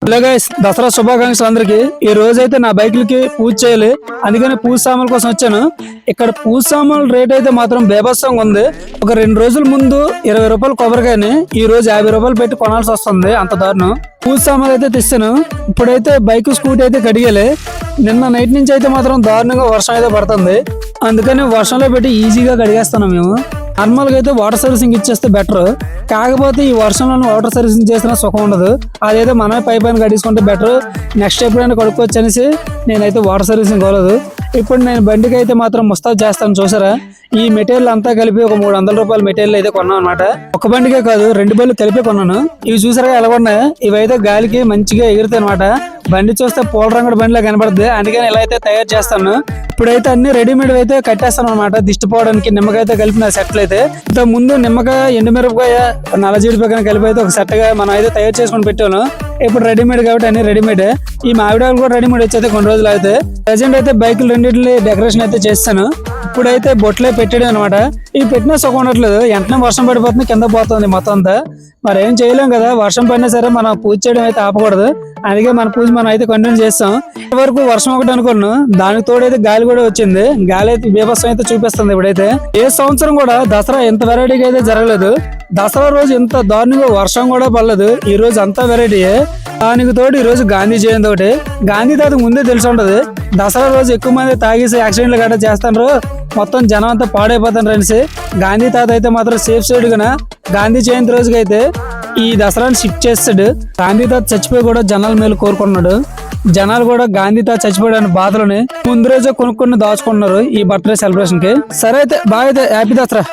Hello guys, Dasara శుభాకాంక్షలు అందరికి. ఈ రోజు అయితే నా బైక్లకి పూజ చేయాలి, అందుకని పూజ సామాన్ల కోసం వచ్చాను. ఇక్కడ పూజ సామాన్ల రేట్ అయితే మాత్రం బేభత్సంగా ఉంది. ఒక 2 రోజుల ముందు 20 రూపాయలు కొబ్బరికాయని ఈ రోజు 50 రూపాయలు పెట్టి కొనాల్సి వస్తుంది. అంత దారుణం. పూజ సామాన్లు అయితే తెస్తాను. ఇప్పుడైతే బైక్ స్కూటీ అయితే కడిగాలి. నిన్న నైట్ నుంచి అయితే మాత్రం దారుణంగా వర్షం అయితే పడుతుంది, అందుకని వర్షంలో పెట్టి ఈజీగా కడిగేస్తున్నాం మేము. నార్మల్గా అయితే వాటర్ సర్వీసింగ్ ఇచ్చేస్తే బెటర్, కాకపోతే ఈ వర్షంలో వాటర్ సర్వీసింగ్ చేసిన సుఖం ఉండదు. అదైతే మనమే పై పైన కట్టించుకుంటే బెటర్. నెక్స్ట్ ఎప్పుడైనా కడుక్కోవచ్చు అనేసి నేనైతే వాటర్ సర్వీసింగ్ కోలేదు. ఇప్పుడు నేను బండికి అయితే మాత్రం ముస్తాబ్ చేస్తాను. చూసారా, ఈ మెటీరియల్ అంతా కలిపి ఒక 300 రూపాయల మెటీరియల్ అయితే కొన్నాను అనమాట. ఒక బండికే కాదు, 2 బండ్లు కలిపి కొన్నాను. ఇవి చూసారా ఎలా ఉన్నాయి? ఇవైతే గాలికి మంచిగా ఎగురుతాయి అనమాట. బండి చూస్తే పూల రంగుల బండిలో కనబడుతుంది, అందుకని ఇలా అయితే తయారు చేస్తాను. ఇప్పుడైతే అన్ని రెడీమేడ్ అయితే కట్టేస్తాను అనమాట. దిష్టి పోవడానికి నిమ్మకాయ అయితే కలిపిన సెట్లు అయితే. ఇంత ముందు నిమ్మకాయ, ఎండుమిరపకాయ, నల్ల జీడిపకాయ కలిపి అయితే ఒక సెట్ గా మనం అయితే తయారు చేసుకుని పెట్టాను. ఇప్పుడు రెడీమేడ్ కాబట్టి అన్ని రెడీమేడ్. ఈ మామిడాలు కూడా రెడీమేడ్ వచ్చేది కొన్ని రోజులు అయితే. ప్రజెంట్ అయితే బైకులు రెండింటిని డెకరేషన్ అయితే చేస్తాను. ఇప్పుడైతే బొట్లే పెట్టాడు అనమాట. ఈ పెట్టినా సుఖం ఉండట్లేదు, వెంటనే వర్షం పడిపోతుంది, కింద పోతుంది మొత్తం అంతా. మరి ఏం చేయలేం కదా, వర్షం పడినా సరే మనం పూజ చేయడం అయితే ఆపకూడదు. అందుకే మన పూజ మనం అయితే కంటిన్యూ చేస్తాం. ఇంతవరకు వర్షం ఒకటి అనుకున్నాను, దానికి తోడైతే గాలి కూడా వచ్చింది. గాలి అయితే బీభత్సం అయితే చూపిస్తుంది. ఇప్పుడైతే ఏ సంవత్సరం కూడా దసరా ఎంత వెరైటీగా అయితే జరగలేదు. దసరా రోజు ఎంత దారుణంగా వర్షం కూడా పడలేదు. ఈ రోజు అంతా వెరైటీయే. దానికి తోడు ఈ రోజు గాంధీ జయంతి ఒకటి. గాంధీ తాతకు ముందే తెలిసి ఉంటది, దసరా రోజు ఎక్కువ మంది తాగేసి యాక్సిడెంట్లు గట్రా చేస్తారు, మొత్తం జనం అంతా పాడైపోతారు అనేసి. గాంధీ తాత అయితే మాత్రం సేఫ్ సైడ్ గానా గాంధీ జయంతి రోజుకి అయితే ఈ దసరాని షిఫ్ట్ చేస్తాడు. గాంధీ తాత చచ్చిపోయి కూడా జనాల మేలు కోరుకున్నాడు. జనాలు కూడా గాంధీ తాత చచ్చిపోయాడని బాధలోనే ముందు రోజే కొనుక్కొని దాచుకున్నారు ఈ బర్త్డే సెలబ్రేషన్ కి. సరే అయితే బాగా అయితే, హ్యాపీ దసరా.